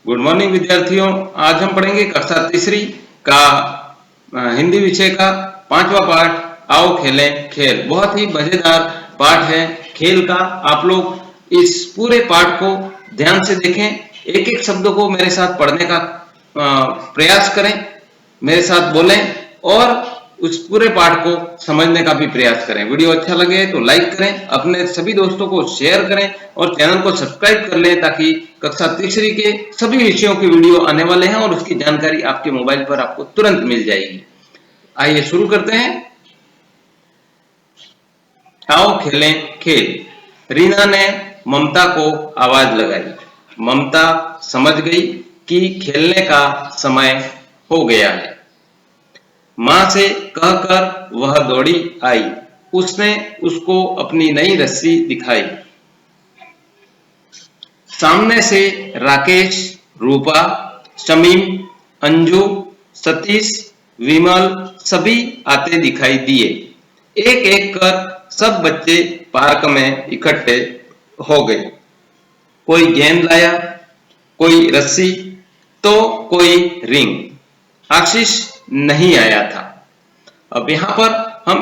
Good morning विद्यार्थियों। आज हम पढ़ेंगे कक्षा तीसरी का हिंदी विषय का 5वां पाठ, आओ खेलें खेल। बहुत ही मजेदार पाठ है खेल का। आप लोग इस पूरे पाठ को ध्यान से देखें, एक एक शब्द को मेरे साथ पढ़ने का प्रयास करें, मेरे साथ बोलें और उस पूरे पाठ को समझने का भी प्रयास करें। वीडियो अच्छा लगे तो लाइक करें, अपने सभी दोस्तों को शेयर करें और चैनल को सब्सक्राइब कर लें ताकि कक्षा तीसरी के सभी विषयों की वीडियो आने वाले हैं और उसकी जानकारी आपके मोबाइल पर आपको तुरंत मिल जाएगी। आइए शुरू करते हैं। आओ खेलें खेल। रीना ने ममता को आवाज लगाई। ममता समझ गई कि खेलने का समय हो गया है। मां से कहकर वह दौड़ी आई। उसने उसको अपनी नई रस्सी दिखाई। सामने से राकेश, रूपा, शमीम, अंजू, सतीश, विमल सभी आते दिखाई दिए। एक एक कर सब बच्चे पार्क में इकट्ठे हो गए। कोई गेंद लाया, कोई रस्सी तो कोई रिंग। आशीष नहीं आया था। अब यहाँ पर हम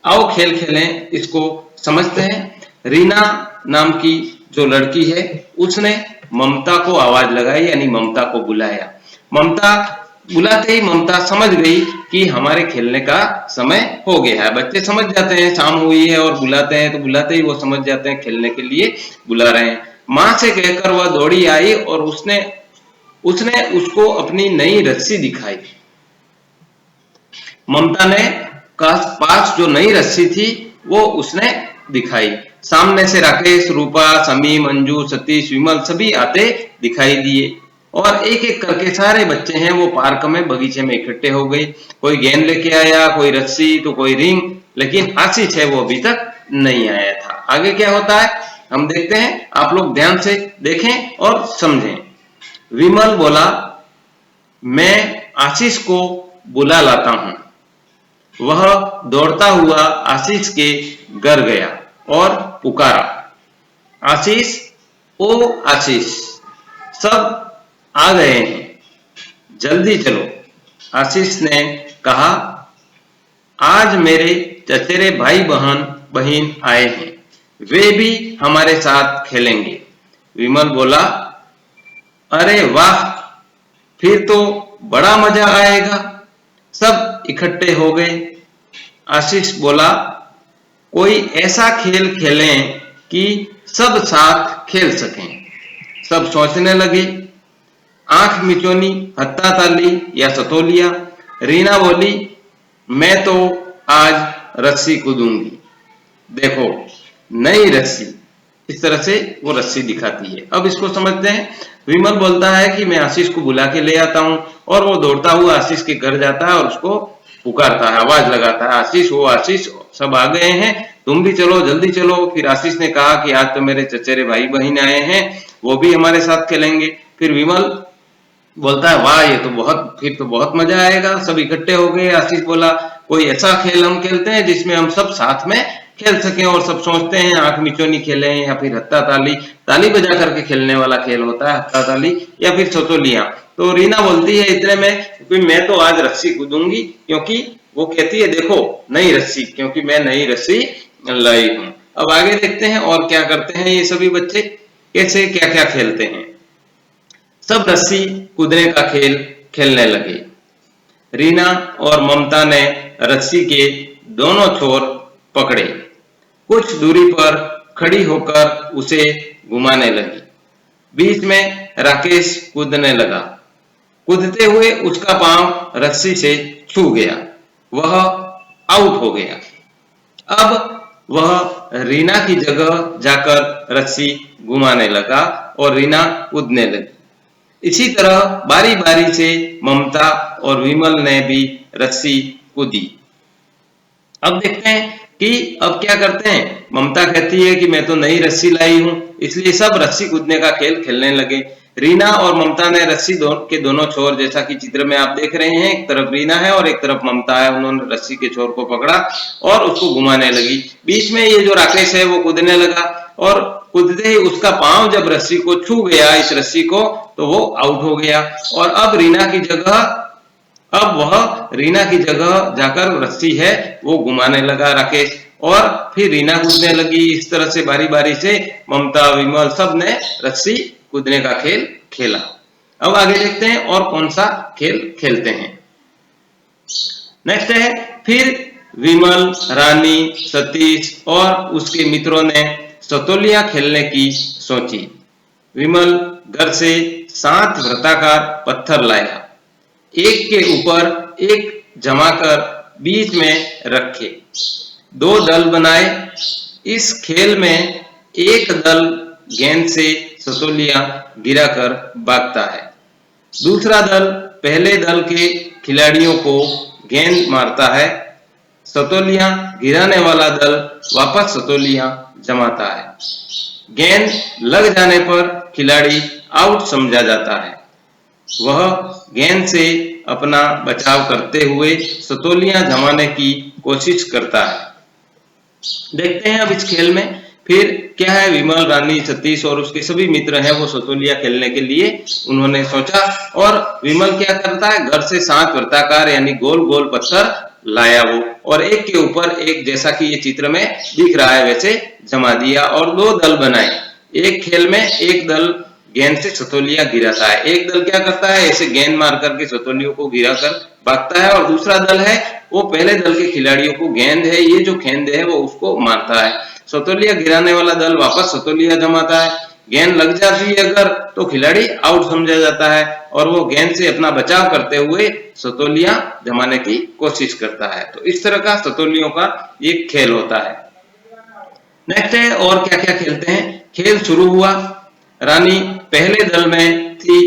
आओ खेल खेलें इसको समझते हैं। रीना नाम की जो लड़की है उसने ममता को आवाज लगाई, यानी ममता को बुलाया। ममता बुलाते ही ममता समझ गई कि हमारे खेलने का समय हो गया है। बच्चे समझ जाते हैं शाम हुई है और बुलाते हैं तो बुलाते ही वो समझ जाते हैं खेलने के लिए बुला रहे हैं। मां से कहकर वह दौड़ी आई और उसने उसको अपनी नई रस्सी दिखाई। ममता ने पास जो नई रस्सी थी वो उसने दिखाई। सामने से राकेश, रूपा, शमीम, अंजू, सतीश, विमल सभी आते दिखाई दिए और एक एक करके सारे बच्चे हैं वो पार्क में बगीचे में इकट्ठे हो गए। कोई गेंद लेके आया, कोई रस्सी तो कोई रिंग, लेकिन आशीष है वो अभी तक नहीं आया था। आगे क्या होता है हम देखते हैं, आप लोग ध्यान से देखें और समझें। विमल बोला, मैं आशीष को बुला लाता हूं। वह दौड़ता हुआ आशीष के घर गया और पुकारा, आशीष, ओ आशीष, सब आ गए हैं, जल्दी चलो। आशीष ने कहा, आज मेरे चचेरे भाई बहन आए हैं, वे भी हमारे साथ खेलेंगे। विमल बोला, अरे वाह, फिर तो बड़ा मजा आएगा। सब इकट्ठे हो गए। आशीष बोला, कोई ऐसा खेल खेलें कि सब साथ खेल सकें। सब सोचने लगे। आंख मिचौनी, हत्था ताली या सतोलिया। रीना बोली, मैं तो आज रस्सी कूदूंगी। देखो, नई रस्सी। इस तरह से वो रस्सी दिखाती है। अब इसको समझते हैं। विमल बोलता है कि मैं आशीष को बुला के ले आता हूं और वो दौड़ता हुआ आशीष के घर जाता है और उसको पुकारता है, आवाज लगाता है, आशीष, वो आशीष, सब आ गए हैं, तुम भी चलो, जल्दी चलो। फिर आशीष ने कहा कि आज तो मेरे चचेरे भाई बहन आए हैं, वो भी हमारे साथ खेलेंगे। फिर विमल बोलता है, वाह, ये तो फिर तो बहुत मजा आएगा। सब इकट्ठे हो गए। आशीष बोला, कोई ऐसा खेल हम खेलते हैं जिसमें हम सब साथ में खेल सकें। और सब सोचते हैं आंख मिचौनी खेलें या फिर हत्था ताली, ताली बजा करके खेलने वाला खेल होता है हत्था ताली, या फिर सतोलिया। तो रीना बोलती है इतने में कि मैं तो आज रस्सी कूदूंगी, क्योंकि वो कहती है देखो नई रस्सी, क्योंकि मैं नई रस्सी लाई हूं। अब आगे देखते हैं और क्या करते हैं ये सभी बच्चे, कैसे क्या क्या खेलते हैं। सब रस्सी कूदने का खेल खेलने लगे। रीना और ममता ने रस्सी के दोनों छोर पकड़े। कुछ दूरी पर खड़ी होकर उसे घुमाने लगी। बीच में राकेश कूदने लगा। कूदते हुए उसका पांव रस्सी से छू गया, वह आउट हो गया। अब वह रीना की जगह जाकर रस्सी घुमाने लगा और रीना कूदने लगी। इसी तरह बारी बारी से ममता और विमल ने भी रस्सी कूदी। अब देखते हैं कि अब क्या करते हैं। ममता कहती है कि मैं तो नई रस्सी लाई हूं, इसलिए सब रस्सी कूदने का खेल खेलने लगे। रीना और ममता ने रस्सी के दोनों छोर, जैसा कि चित्र में आप देख रहे हैं, एक तरफ रीना है और एक तरफ ममता है, उन्होंने रस्सी के छोर को पकड़ा और उसको घुमाने लगी। बीच में ये जो राकेश है वो कूदने लगा और कूदते ही उसका पांव जब रस्सी को छू गया, इस रस्सी को, तो वो आउट हो गया। और अब वह रीना की जगह जाकर रस्सी है वो घुमाने लगा राकेश, और फिर रीना कूदने लगी। इस तरह से बारी बारी से ममता, विमल सब ने रस्सी कूदने का खेल खेला। अब आगे देखते हैं और कौन सा खेल खेलते हैं। नेक्स्ट है, फिर विमल, रानी, सतीश और उसके मित्रों ने सतोलिया खेलने की सोची। विमल घर से 7 वृत्ताकार पत्थर लाया, एक के ऊपर एक जमाकर बीच में रखे। 2 दल बनाए। इस खेल में एक दल गेंद से सतोलिया गिराकर भागता है, दूसरा दल पहले दल के खिलाड़ियों को गेंद मारता है। सतोलिया गिराने वाला दल वापस सतोलिया जमाता है। गेंद लग जाने पर खिलाड़ी आउट समझा जाता है। वह गेंद से अपना बचाव करते हुए सतोलियां जमाने की कोशिश करता है। देखते हैं अब इस खेल में फिर क्या है। विमल, रानी, सतीश और उसके सभी मित्र हैं वो सतोलिया खेलने के लिए उन्होंने सोचा, और विमल क्या करता है, घर से 7 वृत्ताकार यानी गोल गोल पत्थर लाया वो, और एक के ऊपर एक, जैसा कि ये चित्र में दिख रहा है वैसे जमा दिया, और 2 दल बनाए। एक खेल में एक दल गेंद से सतोलिया गिराता है, एक दल क्या करता है, ऐसे गेंद मार करके सतोलियों को गिराकर भागता है, और दूसरा दल है वो पहले दल के खिलाड़ियों को गेंद है, ये जो गेंद है वो उसको मारता है। सतोलिया गिराने वाला दल वापस सतोलिया जमाता है। गेंद लग जाती है अगर तो खिलाड़ी आउट समझा जाता है, और वो गेंद से अपना बचाव करते हुए सतोलिया जमाने की कोशिश करता है। तो इस तरह का सतोलियों का ये खेल होता है। नेक्स्ट है और क्या क्या खेलते हैं। खेल शुरू हुआ, रानी पहले दल में थी।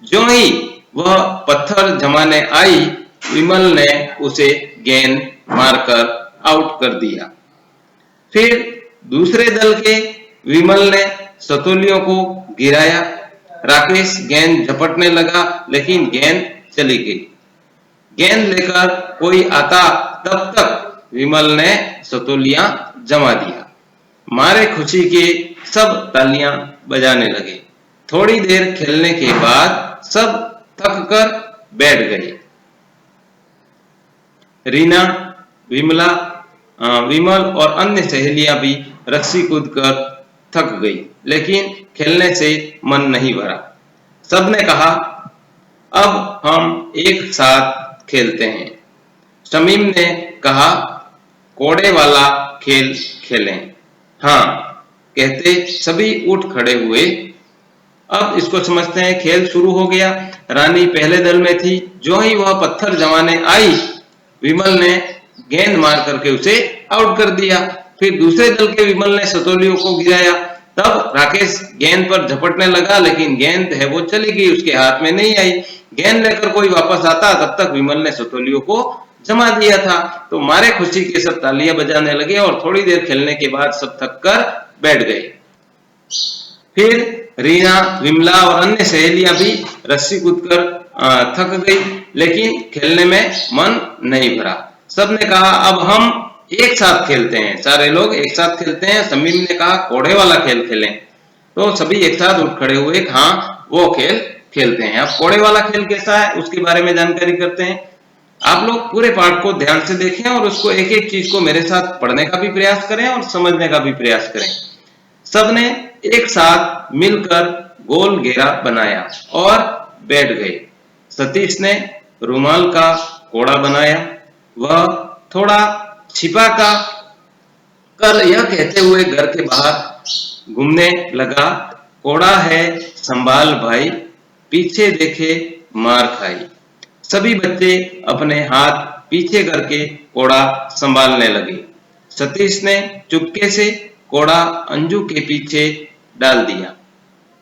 जो ही वह पत्थर जमाने आई, विमल ने उसे गेंद मारकर आउट कर दिया। फिर दूसरे दल के विमल ने सतोलियों को गिराया। राकेश गेंद झपटने लगा, लेकिन गेंद चली गई। गेंद लेकर कोई आता तब तक विमल ने सतोलियां जमा दिया। मारे खुशी के सब तालियां बजाने लगे। थोड़ी देर खेलने के बाद सब थक कर बैठ गए। रीना, विमल और अन्य सहेलियां भी रस्सी कूदकर थक गई, लेकिन खेलने से मन नहीं भरा। सबने कहा, अब हम एक साथ खेलते हैं। शमीम ने कहा, कोड़े वाला खेल खेलें। हाँ कहते सभी उठ खड़े हुए। अब इसको समझते हैं। खेल शुरू हो गया। रानी पहले दल में थी। जो ही वह पत्थर जमाने आई, विमल ने गेंद मार करके उसे आउट कर दिया। फिर दूसरे दल के विमल ने सतोलियों को गिराया। तब राकेश गेंद पर झपटने लगा, लेकिन गेंद है वो चली गई, उसके हाथ में नहीं आई। गेंद लेकर कोई वापस आता तब तक विमल ने सतोलियों को जमा दिया था। तो मारे खुशी के सब तालियां बजाने लगे, और थोड़ी देर खेलने के बाद सब थक कर बैठ गए। फिर रीना, विमला और अन्य सहेलियां भी रस्सी कूदकर थक गई, लेकिन खेलने में मन नहीं भरा। सबने कहा, अब हम एक साथ खेलते हैं। सारे लोग एक साथ खेलते हैं। शमीम ने कहा, कोड़े वाला खेल खेलें। तो सभी एक साथ उठ खड़े हुए, हाँ वो खेल खेलते हैं। अब कोड़े वाला खेल कैसा है उसके बारे में जानकारी करते हैं। आप लोग पूरे पाठ को ध्यान से देखें और उसको एक एक चीज को मेरे साथ पढ़ने का भी प्रयास करें और समझने का भी प्रयास करें। सबने एक साथ मिलकर गोल घेरा बनाया और बैठ गए। सतीश ने रुमाल का कोड़ा बनाया। वह थोड़ा छिपा का कर यह कहते हुए घर के बाहर घूमने लगा, कोड़ा है संभाल भाई, पीछे देखे मार खाई। सभी बच्चे अपने हाथ पीछे करके कोड़ा संभालने लगे। सतीश ने चुपके से कोड़ा अंजू के पीछे डाल दिया।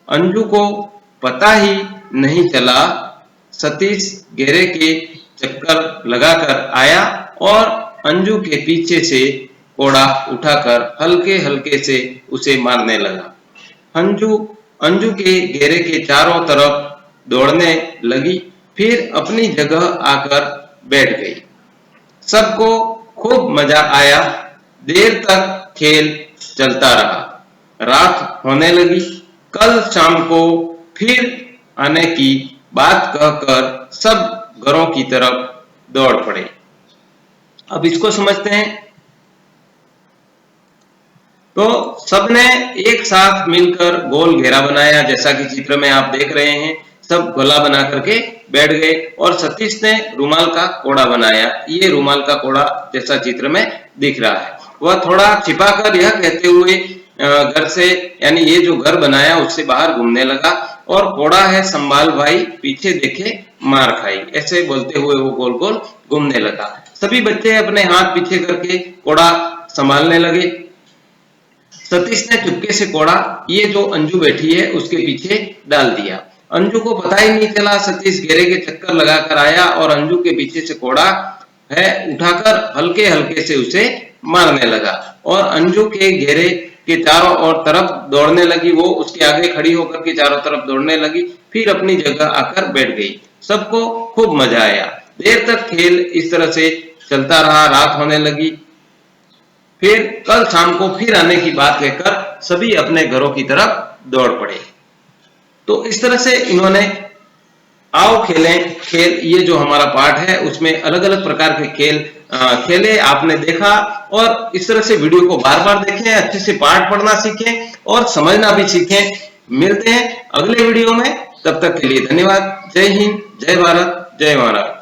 अंजू को पता ही नहीं चला। सतीश घेरे के चक्कर लगाकर आया और अंजू के पीछे से कोड़ा उठाकर हल्के हल्के से उसे मारने लगा। अंजू के घेरे के चारों तरफ दौड़ने लगी, फिर अपनी जगह आकर बैठ गई। सबको खूब मजा आया। देर तक खेल चलता रहा। रात होने लगी। कल शाम को फिर आने की बात कहकर सब घरों की तरफ दौड़ पड़े। अब इसको समझते हैं। तो सबने एक साथ मिलकर गोल घेरा बनाया, जैसा कि चित्र में आप देख रहे हैं। सब गोला बना करके बैठ गए और सतीश ने रुमाल का कोड़ा बनाया। ये रुमाल का कोड़ा जैसा चित्र में दिख रहा है। वह थोड़ा छिपाकर यह कहते हुए घर से, यानी ये जो घर बनाया उससे बाहर घूमने लगा और कोड़ा है संभाल भाई, पीछे देखे मार खाई, ऐसे बोलते हुए वो गोल गोल घूमने लगा। सभी बच्चे अपने हाथ पीछे करके कोड़ा संभालने लगे। सतीश ने चुपके से कोड़ा ये जो अंजू बैठी है उसके पीछे डाल दिया। अंजू को पता ही नहीं चला। सतीश घेरे के चक्कर लगाकर आया और अंजू के पीछे से कोड़ा है उठाकर हल्के हल्के से उसे मारने लगा और अंजू के घेरे के चारों ओर तरफ दौड़ने लगी। वो उसके आगे खड़ी होकर के चारों तरफ दौड़ने लगी, फिर अपनी जगह आकर बैठ गई। सबको खूब मजा आया। देर तक खेल इस तरह से चलता रहा। रात होने लगी। फिर कल शाम को फिर आने की बात कहकर सभी अपने घरों की तरफ दौड़ पड़े। तो इस तरह से इन्होंने आओ खेलें खेल, ये जो हमारा पाठ है उसमें अलग अलग प्रकार के खेल खेले आपने देखा। और इस तरह से वीडियो को बार बार देखें, अच्छे से पाठ पढ़ना सीखें और समझना भी सीखें। मिलते हैं अगले वीडियो में, तब तक के लिए धन्यवाद। जय हिंद, जय भारत, जय महाराष्ट्र।